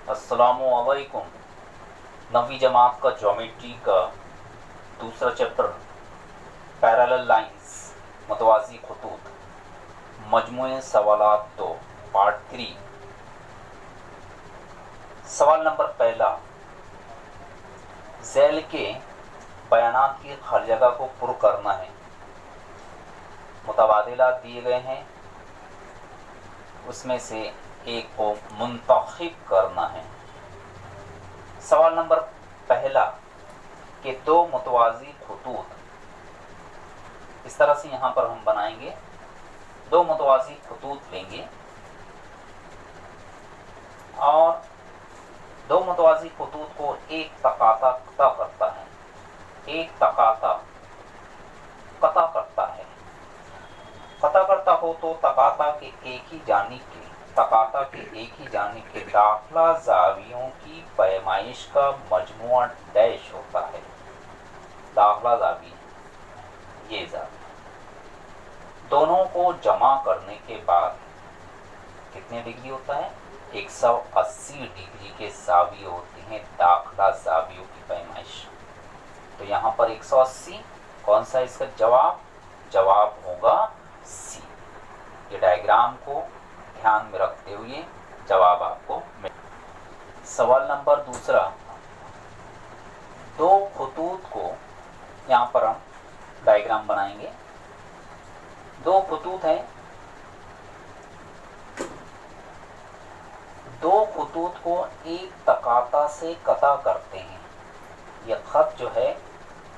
अस्सलामुअलैकुम। 9वीं जमात का ज्योमेट्री का दूसरा चैप्टर पैरेलल लाइंस मुतवाज़ी खतूत मजमूए सवालात 2 पार्ट 3। सवाल नंबर पहला, ज़ैल के बयानात की हर जगह को पुर करना है। मुतबादिलात दिए गए हैं, उसमें से एक को मुंतखब करना है। सवाल नंबर पहला कि दो मुतवाज़ी खतूत, इस तरह से यहाँ पर हम बनाएंगे। दो मुतवाज़ी खतूत लेंगे और दो मुतवाज़ी खतूत को एक तकाता कता करता है, एक तकाता कता करता है। कता करता हो तो तकाता के एक ही जानिब के दाखला ज़ावियों की पैमाइश का मजमुआ डैश होता है। दाखला ज़ावी, ये ज़ावी दोनों को जमा करने के बाद कितने डिग्री होता है? 180 डिग्री के ज़ाविये होते हैं दाखला ज़ावियों की पैमाइश। तो यहाँ पर 180 कौन सा इसका जवाब? जवाब होगा सी। ये डायग्राम को ध्यान में रखते हुए जवाब आपको मिल। सवाल नंबर दूसरा, दो खतूत को, यहाँ पर हम डायग्राम बनाएंगे। दो खतूत हैं, दो खतूत को एक तकाता से कता करते हैं। यह खत जो है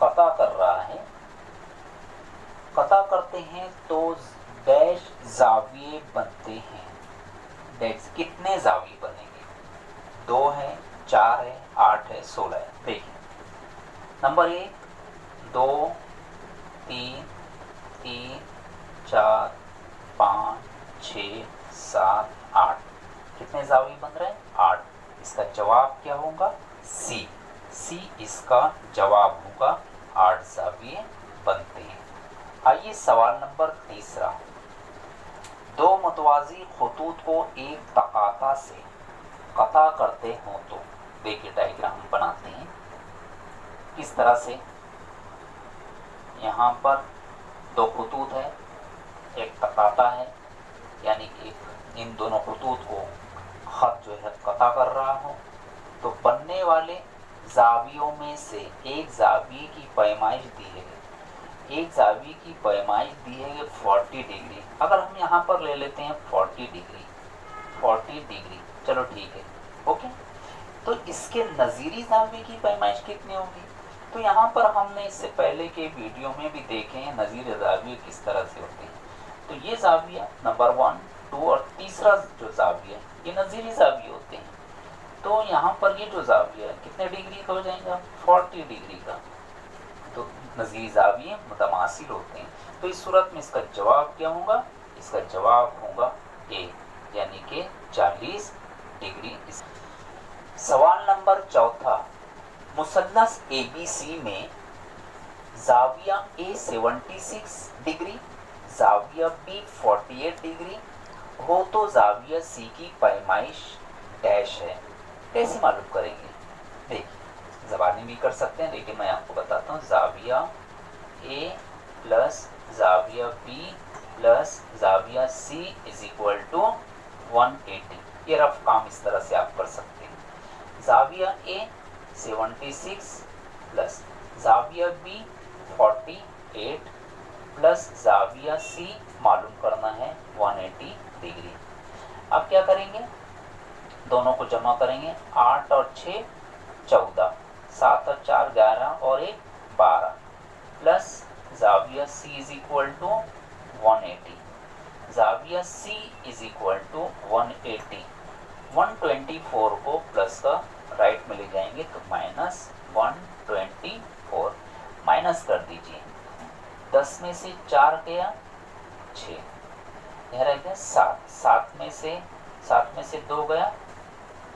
कता कर रहा है, कता करते हैं तो डैश ज़ाविये बनते हैं। डैश कितने ज़ाविये बनेंगे? 2 है, 4 है, 8 है, 16 है। देखिए नंबर 1, 2, 3, 3, 4, 5, 6, 7, 8। कितने ज़ाविये बन रहे हैं? 8। इसका जवाब क्या होगा? सी। सी इसका जवाब होगा, 8 ज़ाविये बनते हैं। आइए सवाल नंबर तीसरा, दो मुतवाज़ी खतूत को एक तकाता से कता करते हों तो देखिए डायग्राम बनाते हैं किस तरह से। यहाँ पर दो खतूत है, एक तकाता है, यानी कि इन दोनों खतूत को खत जो है कता कर रहा हो, तो बनने वाले ज़ावियों में से एक ज़ाविये की पैमाइश दी है, एक ज़ाविये की पैमाइश दी है 40 डिग्री। अगर हम यहाँ पर ले लेते हैं 40 डिग्री, 40 डिग्री, चलो ठीक है, ओके। तो इसके नज़ीरी ज़ाविये की पैमाइश कितनी होगी? तो यहाँ पर हमने इससे पहले के वीडियो में भी देखे हैं नज़ीर ज़ाविये किस तरह से होते हैं। तो ये ज़ाविया नंबर 1, 2 और तीसरा जो ज़ाविया ये नज़ीरी ज़ाविये होते हैं। तो यहाँ पर ये जो ज़ाविया कितने डिग्री का हो जाएगा? 40 डिग्री का। तो नज़ीरी ज़ाविये मुतमासिल होते हैं। तो इस सूरत में इसका जवाब क्या होगा? इसका जवाब होगा ए, यानी कि 40 डिग्री। सवाल नंबर चौथा, मुसल्लस ABC में ज़ाविया A 76 डिग्री, ज़ाविया B 48 डिग्री हो तो ज़ाविया C की पैमाइश डैश है। कैसे मालूम करेंगे? देखिए ज़बानी भी कर सकते हैं, लेकिन मैं आपको बताता हूँ। ज़ाविया A प्लस ज़ाविया B प्लस ज़ाविया C इज इक्वल टू 180। ये रफ काम इस तरह से आप कर सकते हैं। ज़ाविया A 76 प्लस ज़ाविया B 48 प्लस ज़ाविया C मालूम करना है 180 डिग्री। अब क्या करेंगे? दोनों को जमा करेंगे। 8 और 6 14, 7 और 4 11 और 1 12 प्लस ज़ाविया C इज इक्वल टू 180। ज़ाविया C इज इक्वल टू 180। 124 को प्लस का राइट में ले जाएंगे तो माइनस 124 माइनस कर दीजिए। 10 में से 4 गया 6, यह रह गया 7। 7 में से 2 गया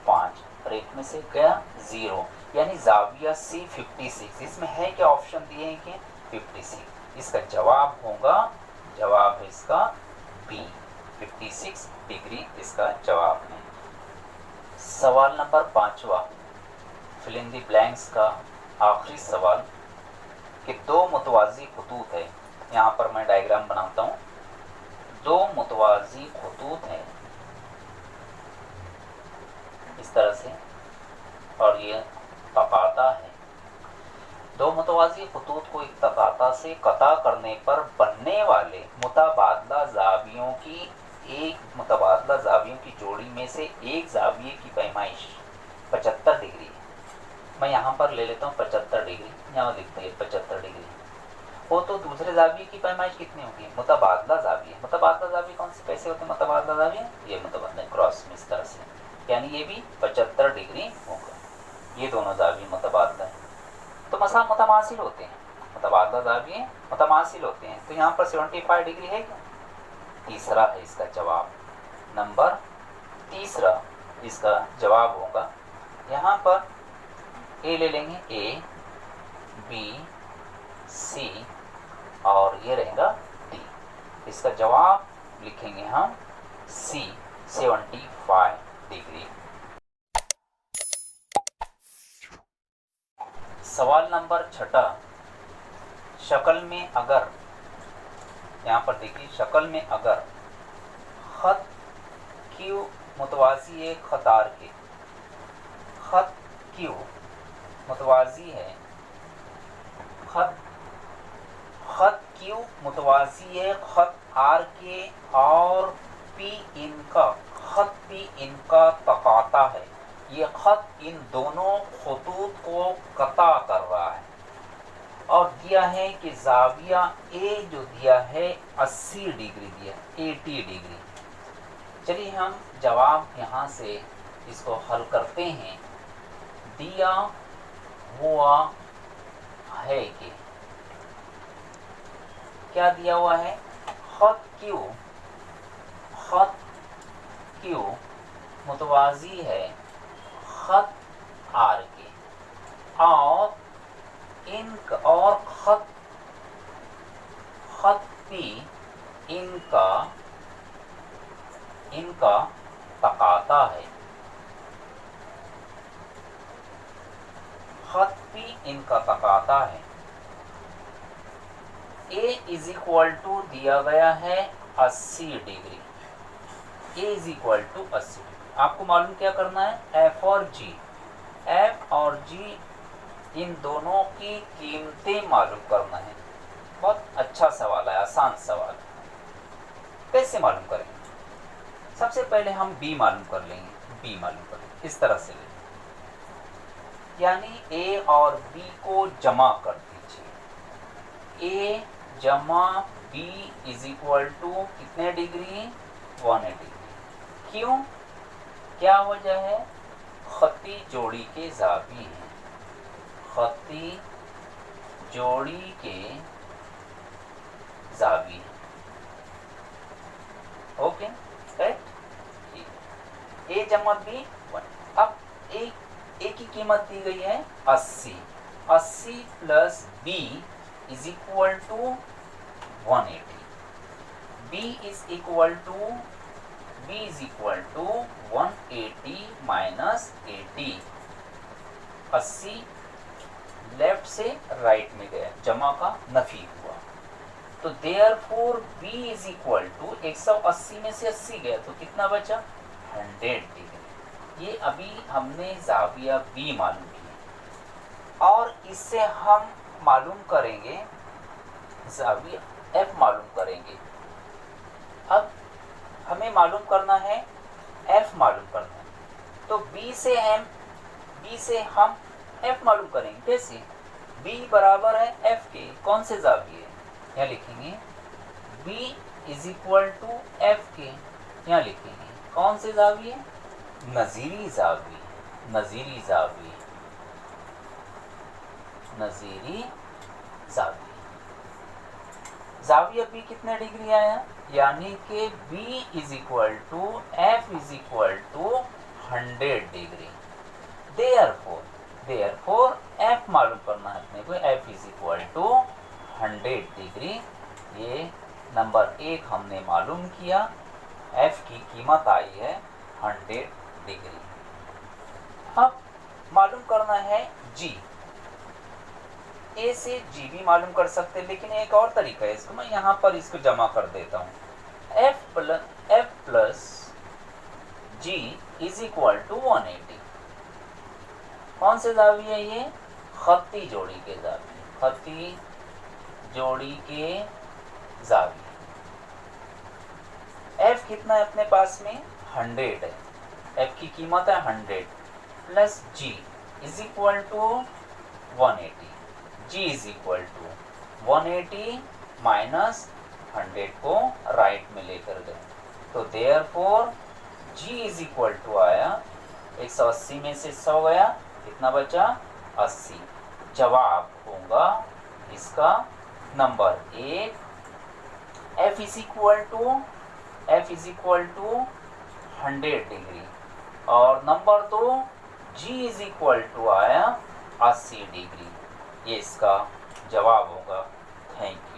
5 और 1 में से गया 0, यानी ज़ाविया C 56। इसमें है क्या? ऑप्शन दिए हैं कि 56। इसका जवाब होगा, जवाब है इसका बी, 56 डिग्री इसका जवाब है। सवाल नंबर 5वां, फिल इन द ब्लैंक्स का आखिरी सवाल कि दो मुतवाज़ी खतूत है। यहाँ पर मैं डायग्राम बनाता हूँ। दो मुतवाज़ी खतूत हैं इस तरह से, और ये तकाता है। दो मुतवाज़ी खतूत को एक तकाता से कता करने पर बनने वाले मुतबादला ज़ावियों की जोड़ी में से एक ज़ाविये की पैमाइश 75 डिग्री है। मैं यहाँ पर ले लेता हूँ 75 डिग्री, यहाँ लिखते हैं 75 डिग्री। वो तो दूसरे ज़ाविये की पैमाइश कितनी होगी? मुतबादला ज़ाविये। मुतबादला ज़ाविये कौन से कैसे होते हैं? मुतबादला ज़ाविये ये मुतबादला क्रॉस में इस तरह से, यानी ये भी 75 डिग्री होगा। ये दोनों ज़ाविये मुतबादला है तो मसा मुतमासिल होते हैं। मुतबादला ज़ाविये मुतमासिल होते हैं। तो यहाँ पर 75 डिग्री है क्या? तीसरा है इसका जवाब। नंबर तीसरा इसका जवाब होगा। यहाँ पर ए ले लेंगे, ए बी सी और ये रहेगा डी। इसका जवाब लिखेंगे हम सी 75 डिग्री। सवाल नंबर 6, शक्ल में अगर, यहाँ पर देखिए शक्ल में अगर खत क्यू मुतवाज़ी है खत आर के, खत क्यू मुतवाज़ी है खत क्यू मुतवाज़ी है खत आर के और पी इनका खत पी इनका तकाता है। ये खत इन दोनों खतूत को कता कर रहा है और दिया है कि ज़ाविया ए जो दिया है 80 डिग्री दिया, 80 डिग्री। चलिए हम जवाब यहाँ से इसको हल करते हैं। दिया हुआ है कि क्या दिया हुआ है? खत क्यू मुतवाज़ी है खत आर के और खत पी इनका तकाता है। खत पी इनका तकाता है। ए इज इक्वल टू दिया गया है 80 degree. A is equal to 80 degree. आपको मालूम क्या करना है? एफ और जी इन दोनों की कीमतें मालूम करना है। बहुत अच्छा सवाल है, आसान सवाल है। कैसे मालूम करेंगे? सबसे पहले हम बी मालूम कर लेंगे। इस तरह से लेंगे, यानी ए और बी को जमा कर दीजिए। ए जमा बी इज इक्वल टू कितने डिग्री? 180 डिग्री। क्यों? क्या वजह है? खती जोड़ी के ज़ावी हैं। खती जोड़ी के ज़ावी। Okay, right. ए जमा बी 1। अब ए की कीमत दी गई है 80 plus B is equal to 180। B is equal to 180 minus 80। 80 left से राइट में गया, जमा का नफी हुआ, तो therefore b is equal to 180 में से 80 गया तो कितना बचा? 100 डिग्री। ये अभी हमने ज़ाविया b मालूम किया और इससे हम मालूम करेंगे ज़ाविया f मालूम करेंगे। अब हमें मालूम करना है f मालूम करना है, तो b से हम f मालूम करेंगे। कैसे? b बराबर है f के कौन से ज़ाविये? यहाँ लिखेंगे b is equal to f के, यहाँ लिखेंगे कौन से ज़ाविये? नज़ीरी ज़ाविये। ज़ाविया b कितने डिग्री आया? यानी कि b is equal to f is equal to 100 degree. Therefore f मालूम करना है अपने को। f is equal to 100 degree. ये नंबर 1 हमने मालूम किया। f की कीमत आई है 100 डिग्री। अब मालूम करना है जी, ए से जी भी मालूम कर सकते हैं, लेकिन एक और तरीका है इसको, मैं यहाँ पर इसको जमा कर देता हूँ। F plus G is equal to 180। कौन से जाविये है ये? खत्ती जोड़ी के जाविये, खत्ती जोड़ी के जाविये। एफ कितना है अपने पास में? 100 है, एफ की कीमत है 100 plus G is equal to 180। G is equal to 180 minus 100 को राइट में लेकर गए, तो therefore G is equal to आया 180 में से 100 गया, कितना बचा? 80। जवाब होगा इसका number 1 F is equal to 100 degree, और number 2 G is equal to आया 80 डिग्री। ये इसका जवाब होगा। Thank you.